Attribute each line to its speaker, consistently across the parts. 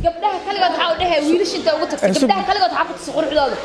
Speaker 1: gabdhaha kaligood waxa u dhahay wiilasha inta ugu tagtay gabdhaha kaligood waxa ku tisqur xidooda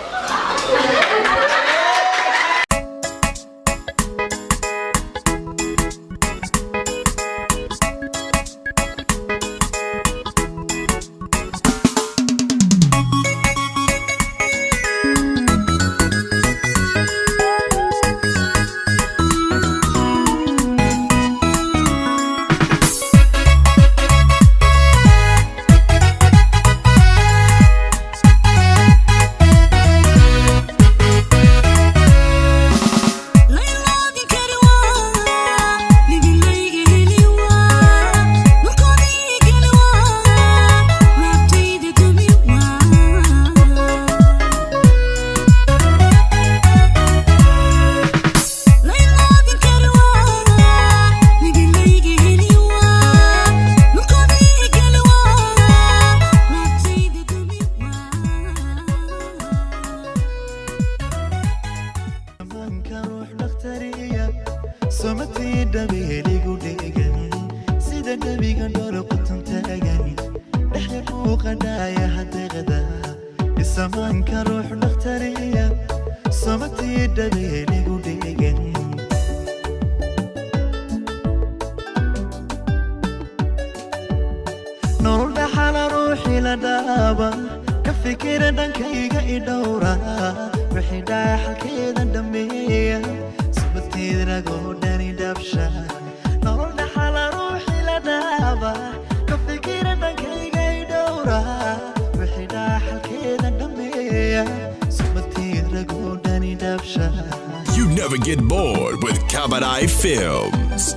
Speaker 2: You never get bored with Kabadai Films.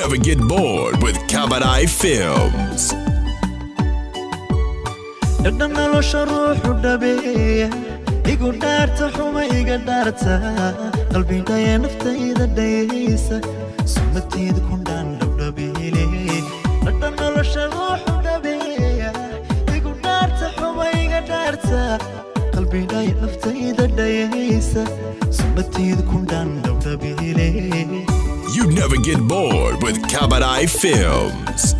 Speaker 2: You never get bored with Kabadai Films. You never get bored with Kabadai Films.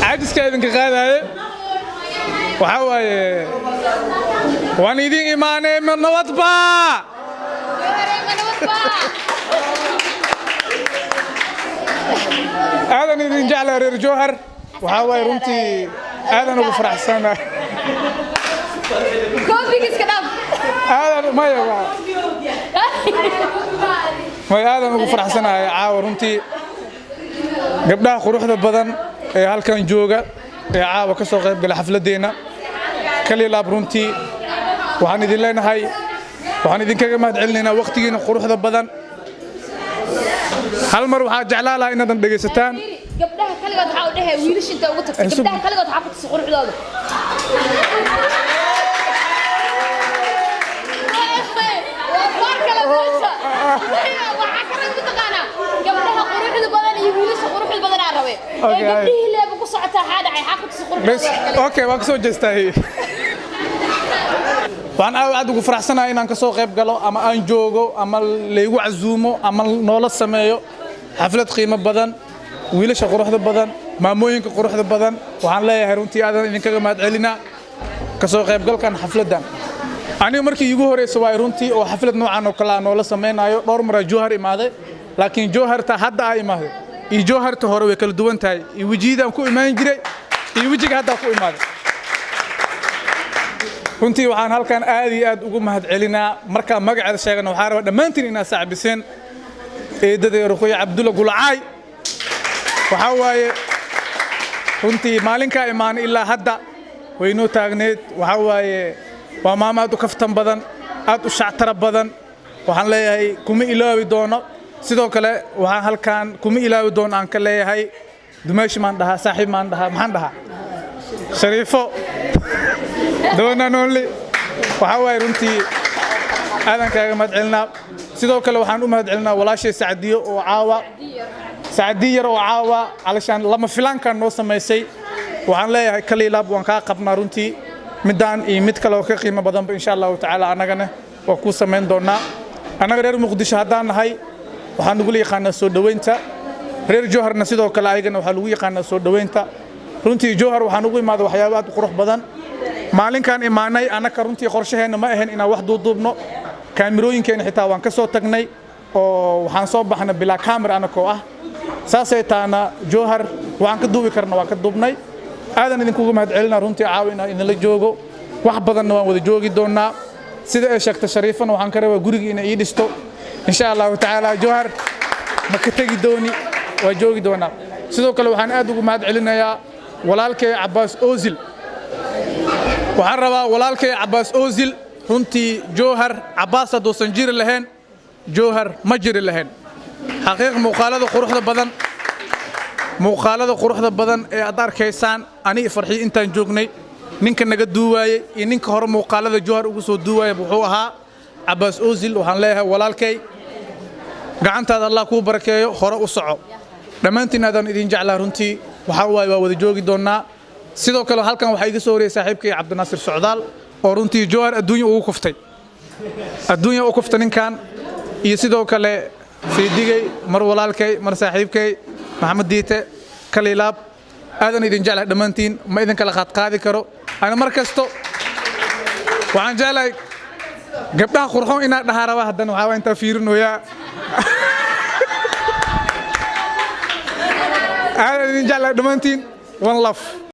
Speaker 3: عادس كذا كقاعدة وحواي وانيدين إيماني من نوطبا هذا نيدين جعل رير جوهر وحواي رمتي هذا نبغى فرح سنة
Speaker 1: كوفي كذا
Speaker 3: هذا ما يبغى ما هذا نبغى فرح سنة عاور رمتي gabdhaha quruxda badan ee halkan jooga ee caawa ka soo qayb galay xafladeena Kalilaab runtii waxaan idin leenahay waxaan idinkaga mahad celinaynaa waqtigiina quruxda badan hal mar waxaa jeclaan lahaa inaad dhageysataan
Speaker 1: gabdhaha kaligood waxa u dhahay wiilasha inta ugu tagtay gabdhaha kaligood waxa ku tusay quruxdooda
Speaker 3: اوكي waan soo jeestay waxaan aad ugu faraxsanahay inaan ka soo qayb galo ama aan joogo ama leeyagu casuumo ama noola sameeyo xaflad qiimo badan wiilasha quruxda badan maamooyinka quruxda badan waxaan leeyahay runtii aadan idinkaga mahad celinaa ka soo qayb galkan xafladan aniga markii igu horeysay waa runtii oo xaflad noocan oo kala noola sameeynaayo dhowr mar Jowhar imaaday laakiin Jowharta hadda ay imaaday iyo Jowharta hore way kala duwan tahay iyo wajiidaan ku imaan jiray iyo wajiga hadda ku imaaday runtii waxaan halkan aad iyo aad ugu mahad celinaa marka magaceeda sheegana waxaan rabaa dhamaantiin inaad sacbiseen eedada Ruqayya Cabdulla Gulcaay waxa waaye runtii maalinka imaan ilaa hadda waynoo taagneed waxa waaye waa maama aad u kaftan badan aad u shactara badan waxaan leeyahay kuma ilaawi doono sidoo kale waxaan halkan kuma ilaawi doono aan ka leeyahay dumaashi maan dhaha saaxiib maan dhaha maxaan dhaha shariifo doona nooli waxa way runtii aadan kaaga mahad celinaa sidoo kale waxaan u mahad celinaa walaashay Saadiyo oo caawa Saadiyo oo caawa alashan lama filankan noo sameysay waxaan leeyahay Kalilaab waan ka qabnaa runtii midaan iyo mid kale oo ka qiimo badan insha Allah taala anagana waa ku sameyn doonaa anaga reer Muqdisho hadaan nahay waxaan ugu yaqaanaa soo dhaweynta reer Jowharna sidoo kale ayagana waxa lagu yaqaanaa soo dhaweynta runtii Jowhar waxaan ugu imaaday waxyaabo aad u qurux badan maalinkan imaanay anaka runtii qorshaheena ma ahayn inaan wax duuduubno kaamirooyinkeena xitaa waan ka soo tagnay oo waxaan soo baxnay bila camera anakoo ah saasay taana Jowhar waxaan ka duubi karnaa waan ka duubnay aadan idinkugu mahad celinaa runtii caawina in la joogo wax badan waan wada joogi doonaa sida ay sheegtay Shariifana waxaan ka rabaa guriga inay ii dhisto insha Allah taala Jowhar ma ka tagi dooni waa joogi doonaa sidoo kale waxaan aad ugu mahad celinayaa walaalkay Abbas Ozil waxaan rabaa walaalkay Abbas Ozil runtii Jowhar Abbas hadoo san jiri lahayn Jowhar ma jiri lahayn xaqiiq muuqaalada quruxda badan ee aad arkaysaan ani farxi intaan joognay ninka naga duuwaayay iyo ninka hore muuqaalada Jowhar ugu soo duuwaayay wuxuu ahaa Abbas Ozil waxaan leeyahay walaalkay gacantaada Allah ku barakeeyo hore u soco dhamaantiin aadan idin jeclaa runtii waxa waa wada joogi doonaa sidoo kale halkan waxa iga soo horeeyay saaxiibkay Cabdinaasir Socdaal oo runtii Jowhar adduunyo ugu kuftay ninkan iyo sidoo kale Saydigay mar walaalkay mar saaxiibkay Maxamed Diite Kalilaab aadan idin jeclaa dhamaantiin ma idin kala qaadi karo ana mar kasto waxaan jeclahay gabdhaha qurxoon inaad dhaharaba hadan waxa inta fiirinoyaa aadan idin jeclaa dhamaantiin one love